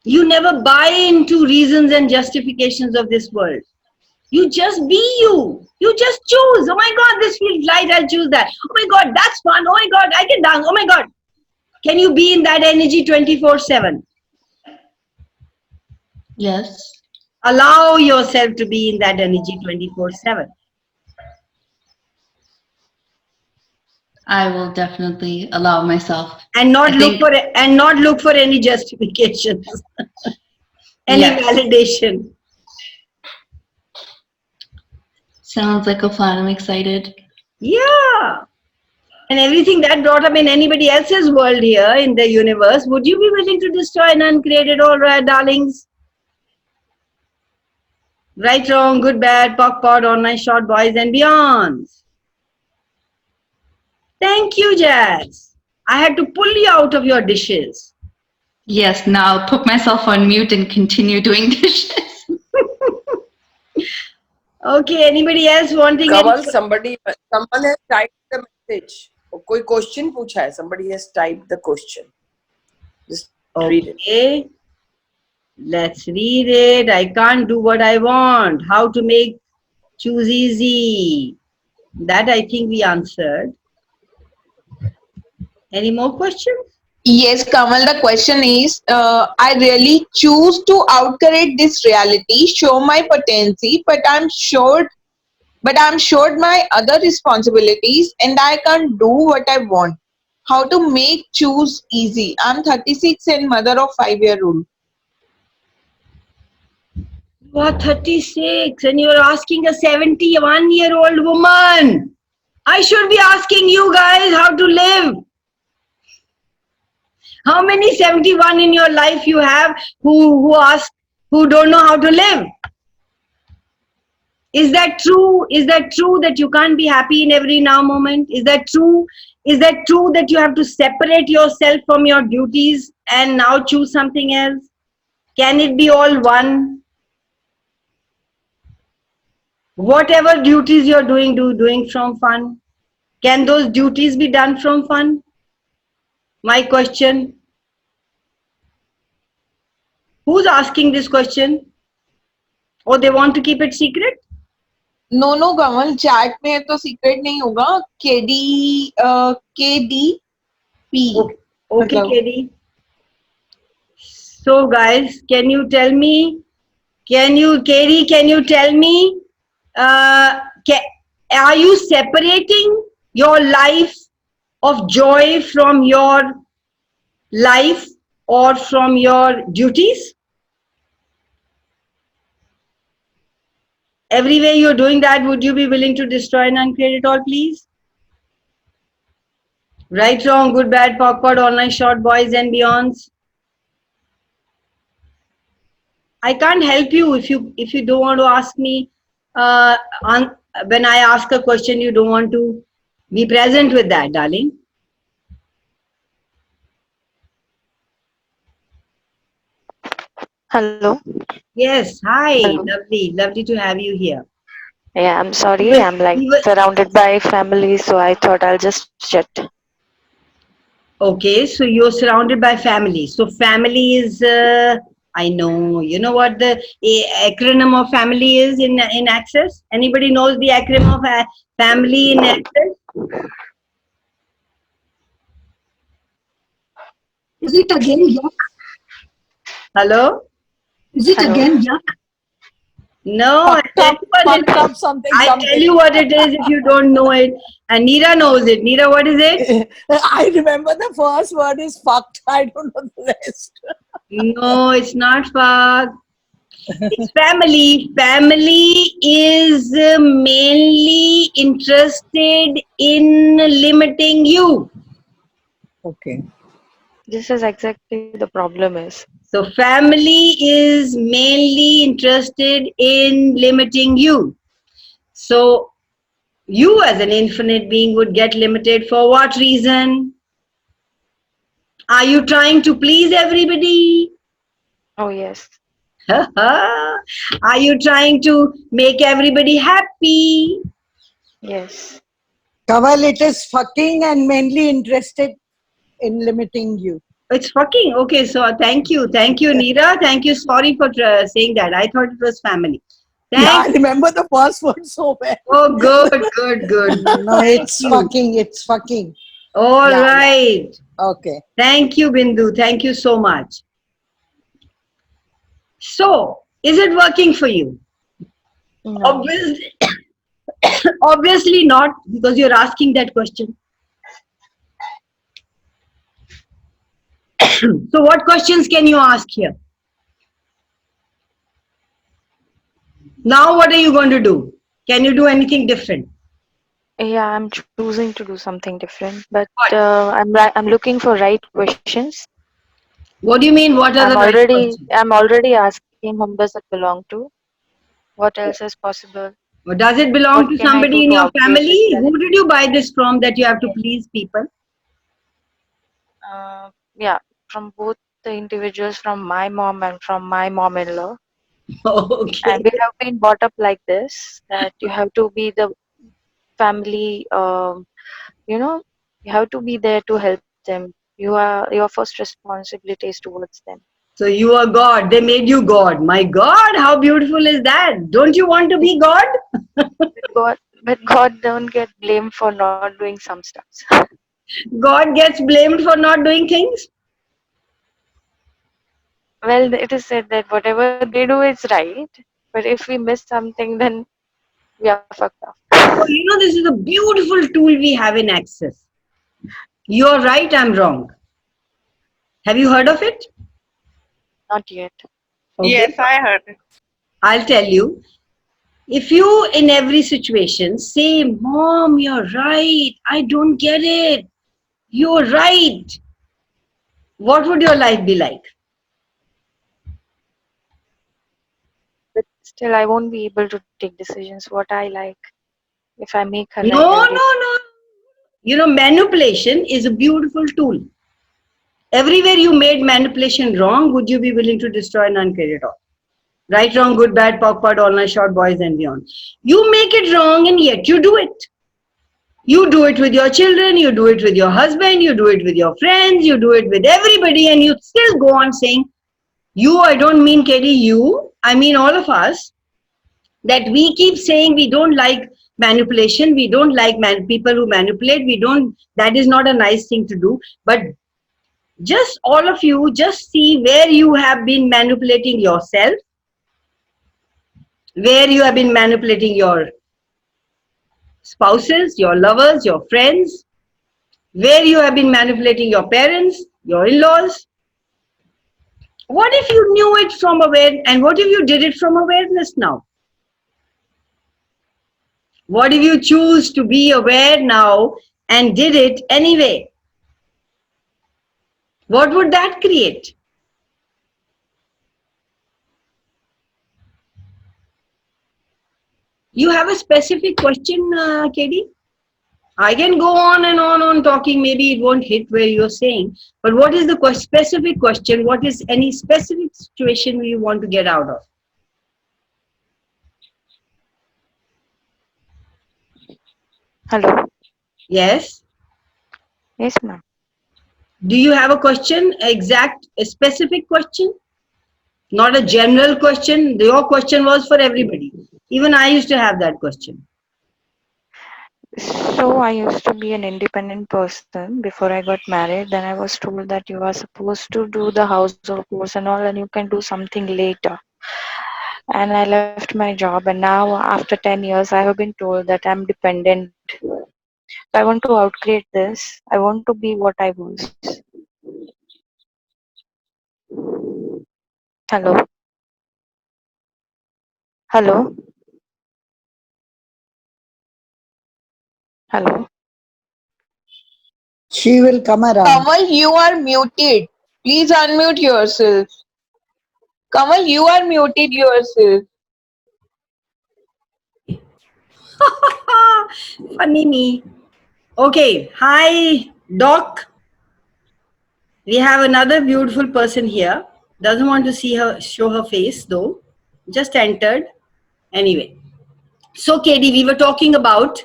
You never buy into reasons and justifications of this world. You just be you. You just choose. Oh my God, this feels light, I'll choose that. Oh my God, that's fun. Oh my God, I can dance. Oh my God. Can you be in that energy 24/7? Yes. Allow yourself to be in that energy 24/7. I will definitely allow myself. And not look for any justifications, any validation. Sounds like a plan. I'm excited. Yeah. And everything that brought up in anybody else's world here in the universe, would you be willing to destroy and uncreate it all, right, darlings? Right, wrong, good, bad, POC, POD, online, short, boys and beyonds. Thank you, Jazz. I had to pull you out of your dishes. Yes, now I'll put myself on mute and continue doing dishes. Okay, anybody else wanting Kamal, someone has typed the message. कोई question पूछा है. Somebody has typed the question. Just read it. Okay. Let's read it. I can't do what I want. How to make choose easy. That I think we answered. Any more questions? Yes, Kamal, the question is, I really choose to outcreate this reality, show my potency, but I'm short my other responsibilities and I can't do what I want. How to make choose easy? I'm 36 and mother of 5-year-old. You are 36 and you're asking a 71-year-old woman. I should be asking you guys how to live. How many 71 in your life you have who don't know how to live? Is that true? Is that true that you can't be happy in every now moment? Is that true? Is that true that you have to separate yourself from your duties and now choose something else? Can it be all one? Whatever duties you're doing from fun. Can those duties be done from fun? My question. Who's asking this question? Or they want to keep it secret? No, Kamal, chat में तो secret नहीं होगा. KDP. Okay, KD. So guys, can you tell me? KD, can you tell me? Are you separating your life of joy from your life or from your duties? Everywhere you're doing that, would you be willing to destroy and uncreate it all, please? Right, wrong, good, bad, POC, POD, online, short, boys and beyonds. I can't help you if you don't want to ask me on, when I ask a question, you don't want to be present with that, darling. Hello. Yes, hi, Hello. lovely to have you here. Yeah, I'm sorry. Well, I'm like we were- surrounded by family, so I thought I'll just chat. Okay, so you're surrounded by family. So family is, I know, you know what the acronym of family is in Access? Anybody knows the acronym of family in Access? Is it again yuck? Hello? Is it Hello. again yuck? No, I tell you what it Fucked up is. something, I tell you what it is if you don't know it. And Neera knows it. Neera, what is it? I remember the first word is fucked. I don't know the rest. No, it's not fuck. It's family. Family is mainly interested in limiting you. Okay. This is exactly the problem is. So family is mainly interested in limiting you. So you as an infinite being would get limited for what reason? Are you trying to please everybody? Oh yes. Are you trying to make everybody happy? Yes. Kaval, it is fucking and mainly interested in limiting you. It's fucking okay. So thank you, Neera. Thank you. Sorry for saying that. I thought it was family. Yeah, I Thank. remember the first word so well. Oh, good. No, Thank it's you. fucking. It's fucking. All Yeah, yeah. right. Okay. Thank you, Bindu. Thank you so much. So, is it working for you? No. Obviously, obviously not, because you're asking that question. So, what questions can you ask here? Now, what are you going to do? Can you do anything different? Yeah, I'm choosing to do something different, but What? I'm looking for right questions. What do you mean? What are the right questions? I'm already asking whom does it belong to? What else is possible? Or does it belong What to can I somebody do in to your outweigh this family? Who reality? did you buy this from that you have to please people? Yeah, from both the individuals, from my mom and from my mom-in-law. Okay. And we have been brought up like this, that you have to be the family, you know, you have to be there to help them. Your first responsibility is towards them. So you are God. They made you God. My God, how beautiful is that? Don't you want to be God? But God don't get blamed for not doing some stuff. God gets blamed for not doing things? Well, it is said that whatever they do is right, but if we miss something, then we are fucked up. Oh, you know, this is a beautiful tool we have in Access. You're right, I'm wrong. Have you heard of it? Not yet. Okay. Yes, I heard it. I'll tell you. If you, in every situation, say, Mom, you're right, I don't get it, you're right, what would your life be like? But still, I won't be able to take decisions what I like if I make her right No, every no, no. You know, manipulation is a beautiful tool. Everywhere you made manipulation wrong, would you be willing to destroy none created all? Right, wrong, good, bad, POC, POD, all night, short, boys and beyond. You make it wrong and yet you do it. You do it with your children, you do it with your husband, you do it with your friends, you do it with everybody, and you still go on saying, you, I don't mean Katie, you, I mean all of us, that we keep saying we don't like manipulation, we don't like people who manipulate, we don't, that is not a nice thing to do. But just all of you, just see where you have been manipulating yourself, where you have been manipulating your spouses, your lovers, your friends, where you have been manipulating your parents, your in-laws. What if you knew it from awareness, and what if you did it from awareness now? What if you choose to be aware now and did it anyway? What would that create? You have a specific question, Katie? I can go on and on talking. Maybe it won't hit where you're saying. But what is the specific question? What is any specific situation you want to get out of? Hello. Yes. Yes, ma'am. Do you have a question? A specific question? Not a general question. Your question was for everybody. Even I used to have that question. So I used to be an independent person before I got married. Then I was told that you are supposed to do the household chores and all, and you can do something later. And I left my job, and now after 10 years, I have been told that I'm dependent. So I want to outgrade this. I want to be what I was. Hello. Hello. Hello. She will come around. Kamal, you are muted. Please unmute yourself. Kamal, you are muted yourself. Funny me. Okay. Hi, Doc. We have another beautiful person here. Doesn't want to see her, show her face though. Just entered. Anyway. So, Katie, we were talking about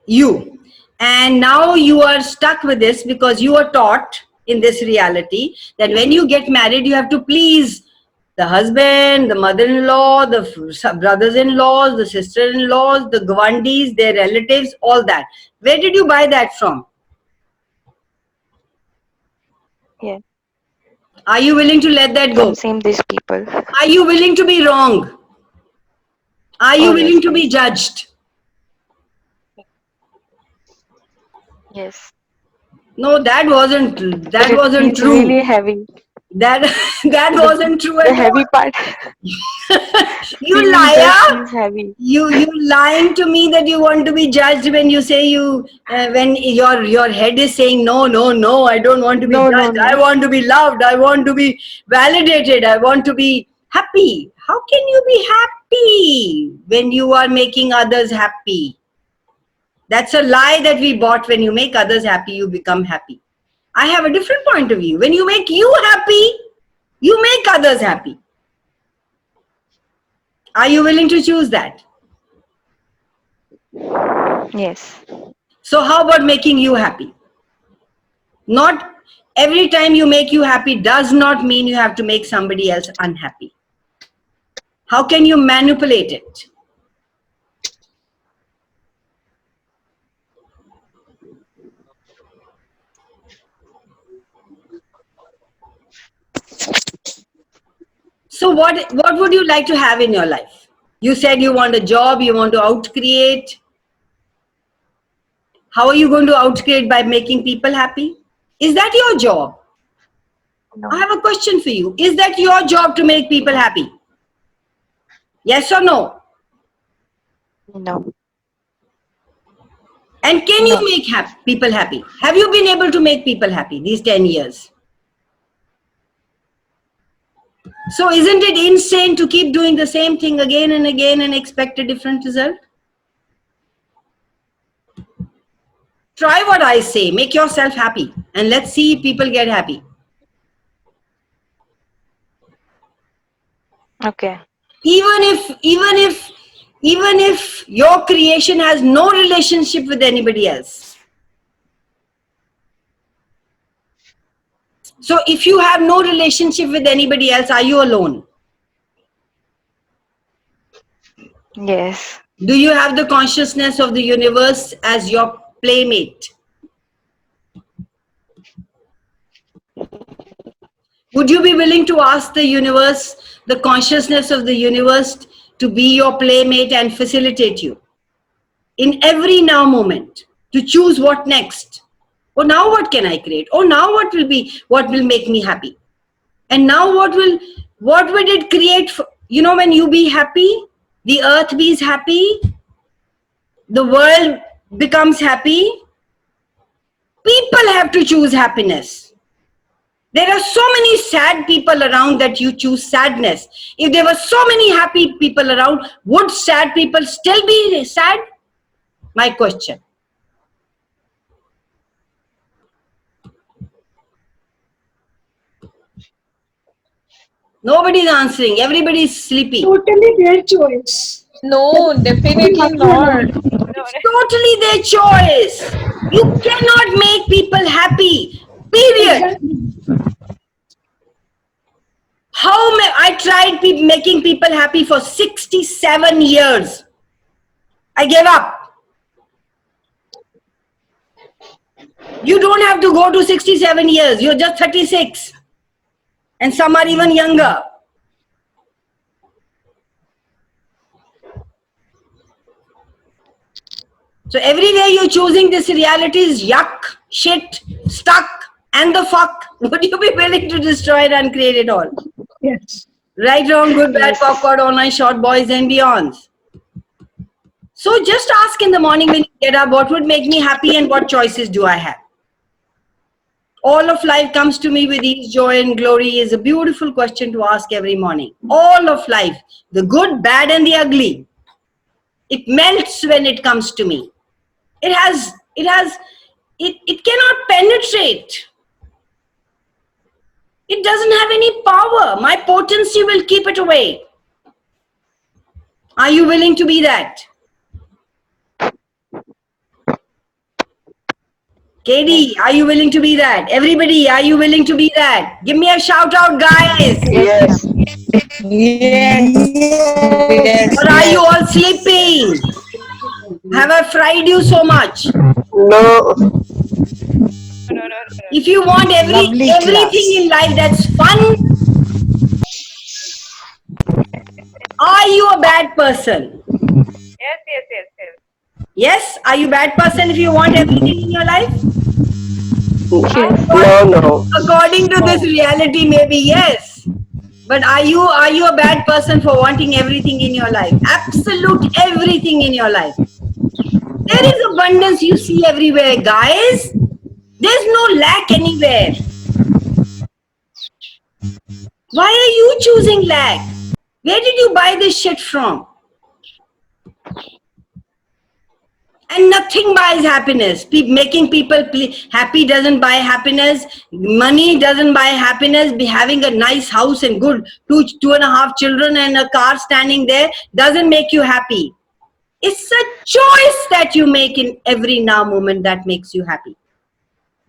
you. And now you are stuck with this because you are taught in this reality that when you get married, you have to please the husband, the mother-in-law, the brothers-in-laws, the sister-in-laws, the Gawandis, their relatives, all that. Where did you buy that from? Yeah. Are you willing to let that go? Same these people. Are you willing to be wrong? Are you Oh, willing yes, to be yes. judged? Yes. No, that wasn't It's true. really heavy. That wasn't true The at heavy all. part. You Feeling liar! judged is heavy. You lying to me that you want to be judged when you say when your head is saying no, I don't want to be No, judged. no, I no. want to be loved. I want to be validated. I want to be happy. How can you be happy when you are making others happy? That's a lie that we bought. When you make others happy, you become happy. I have a different point of view. When you make you happy, you make others happy. Are you willing to choose that? Yes. So how about making you happy? Not every time you make you happy does not mean you have to make somebody else unhappy. How can you manipulate it? So what would you like to have in your life? You said you want a job, you want to outcreate. How are you going to outcreate? By making people happy? Is that your job? No. I have a question for you. Is that your job to make people happy? Yes or no? No. And can you make people happy? Have you been able to make people happy these 10 years? So isn't it insane to keep doing the same thing again and again and expect a different result? Try what I say. Make yourself happy. And let's see if people get happy. Okay. Even if your creation has no relationship with anybody else. So if you have no relationship with anybody else, are you alone? Yes. Do you have the consciousness of the universe as your playmate? Would you be willing to ask the universe, the consciousness of the universe, to be your playmate and facilitate you in every now moment, to choose what next? Oh, now what can I create? Oh, now what will make me happy? And now what would it create for, when you be happy, the earth bees happy, the world becomes happy. People have to choose happiness. There are so many sad people around that you choose sadness. If there were so many happy people around, would sad people still be sad? My question. Nobody's answering. Everybody's sleepy. Totally their choice. No, definitely not. It's totally their choice. You cannot make people happy. Period. I tried making people happy for 67 years. I gave up. You don't have to go to 67 years. You're just 36. And some are even younger. So everywhere you're choosing this reality is yuck, shit, stuck, and the fuck. Would you be willing to destroy it and create it all? Yes. Right, wrong, good, bad, popcorn, online, short, boys and beyonds. So just ask in the morning when you get up, what would make me happy and what choices do I have? All of life comes to me with ease, joy and glory is a beautiful question to ask every morning. All of life, the good, bad and the ugly. It melts when it comes to me. It cannot penetrate. It doesn't have any power. My potency will keep it away. Are you willing to be that? KD, are you willing to be that? Everybody, are you willing to be that? Give me a shout out, guys. Yes. Yes. Or are you all sleeping? Have I fried you so much? No. If you want everything in life that's fun, are you a bad person? Yes. Yes? Are you a bad person if you want everything in your life? No. According to this reality, maybe yes. But are you a bad person for wanting everything in your life? Absolute everything in your life. There is abundance you see everywhere, guys. There's no lack anywhere. Why are you choosing lack? Where did you buy this shit from? And nothing buys happiness. Making people happy doesn't buy happiness. Money doesn't buy happiness. Having a nice house and good 2.5 children and a car standing there doesn't make you happy. It's a choice that you make in every now moment that makes you happy.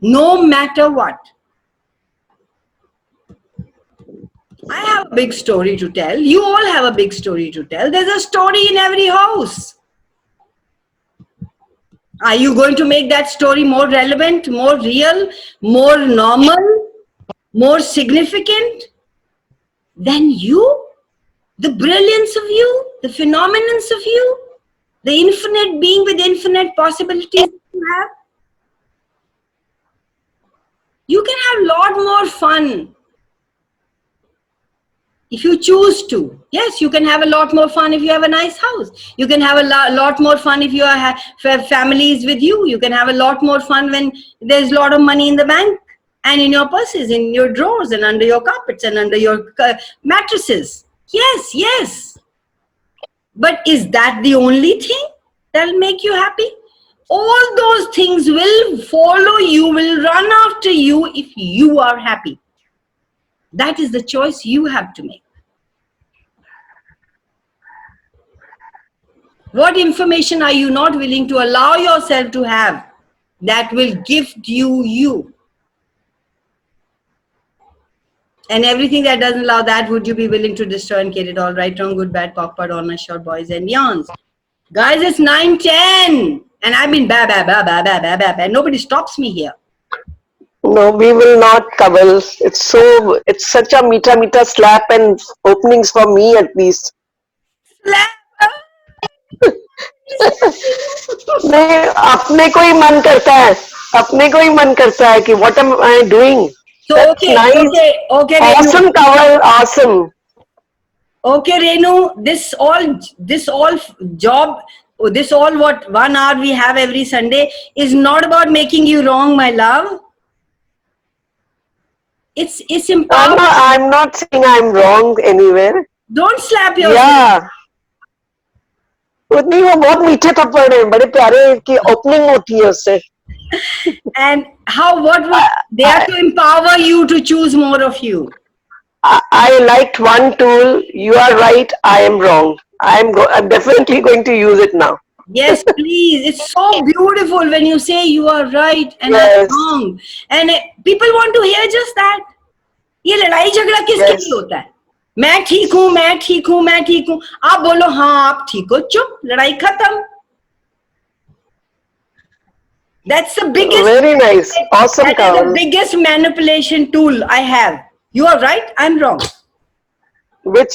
No matter what. I have a big story to tell. You all have a big story to tell. There's a story in every house. Are you going to make that story more relevant, more real, more normal, more significant than you? The brilliance of you, the phenomenons of you, the infinite being with infinite possibilities you have? You can have a lot more fun if you choose to. Yes, you can have a lot more fun if you have a nice house. You can have a lot more fun if your family is with you. You can have a lot more fun when there's a lot of money in the bank and in your purses, in your drawers and under your carpets and under your mattresses. Yes. But is that the only thing that'll make you happy? All those things will follow you, will run after you if you are happy. That is the choice you have to make. What information are you not willing to allow yourself to have that will gift you? And everything that doesn't allow that, would you be willing to destroy and get it all right, wrong, good, bad, cockpot, honest, short, boys and beyonds? Guys, it's 9:10 and I've been ba. Nobody stops me here. No, we will not, Kaval. It's such a meeta slap and openings for me at least. Slap? नहीं, अपने को ही मन करता है कि what am I doing? So That's nice. Okay, Awesome, Kaval, awesome. Okay, Renu, this all what 1 hour we have every Sunday is not about making you wrong, my love. it's empowering. I'm not saying I'm wrong anywhere. Don't slap yourself. Yeah. नहीं वो बहुत मीठे थप्पड़ हैं बड़े प्यारे की opening होती है उससे. And what would they have to empower you to choose more of you. I liked one tool. You are right. I am wrong. I'm definitely going to use it now. Yes, please. It's so beautiful when you say you are right and Yes. I'm wrong. And people want to hear just that. ये लड़ाई झगड़ा किसके लिए होता है? मैं ठीक हूँ, मैं ठीक हूँ, मैं ठीक हूँ. आप बोलो हाँ आप ठीक हो, चुप, लड़ाई खत्म. That's the biggest. Very nice. Awesome, That is the Kaval. biggest manipulation tool I have. You are right, I'm wrong. Which?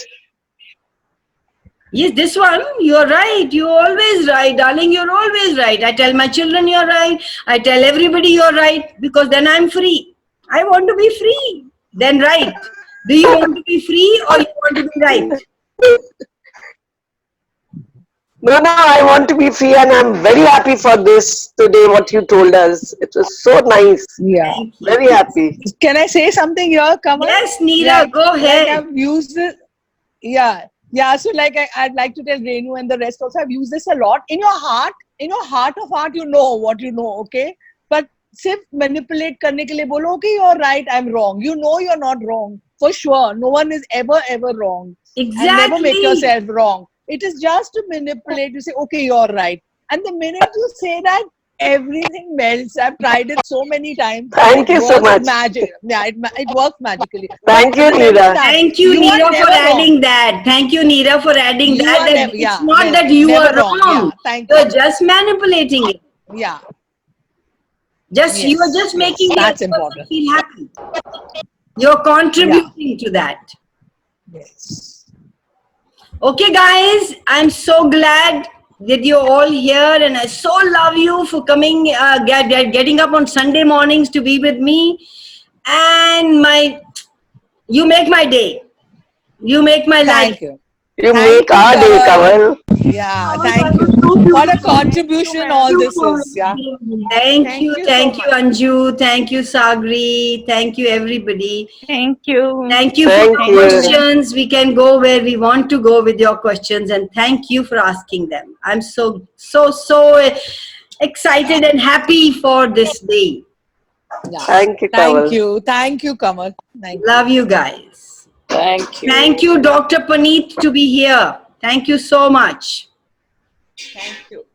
Yes, this one, you're right. You're always right, darling. You're always right. I tell my children you're right. I tell everybody you're right because then I'm free. I want to be free. Then right. Do you want to be free or you want to be right? No, I want to be free and I'm very happy for this today, what you told us. It was so nice. Yeah. Very happy. Can I say something here, Kamal? Yes, Neera, go ahead. Like I've used it. Yeah. Yeah. So like I'd like to tell Renu and the rest also, I've used this a lot. In your heart of heart, you know what you know, okay? But सिर्फ manipulate करने के लिए बोलो, okay, you're right, I'm wrong. You know you're not wrong. For sure. No one is ever wrong. Exactly. And never make yourself wrong. It is just to manipulate. You say, okay, you're right. And the minute you say that, everything melts. I've tried it so many times. Thank you so much. Magic. Yeah, it works magically. Thank you, Neera. Thank you, You are Neera, for never adding wrong. that. Thank you, Neera, for adding You that. are that never- it's yeah, not never- that you never are wrong. wrong. Yeah, thank You're you. just manipulating it. Yeah. You are just making the that's other person important. feel happy. You're contributing to that. Yes. Okay, guys, I'm so glad that you're all here, and I so love you for coming, getting up on Sunday mornings to be with me. And you make my day. You make my life. Thank you. You make our day, Kaval. Yeah, thank you. What a contribution all this is. Yeah. Thank you, so much. Anju. Thank you, Sagri. Thank you, everybody. Thank you. Thank you Thank for you. your questions. We can go where we want to go with your questions, and thank you for asking them. I'm so excited and happy for this day. Yeah. Thank you, Kaval. Thank you. Thank you, Kamal. Thank you. Love you guys. Thank you. Thank you, Dr. Paneet, to be here. Thank you so much. Thank you.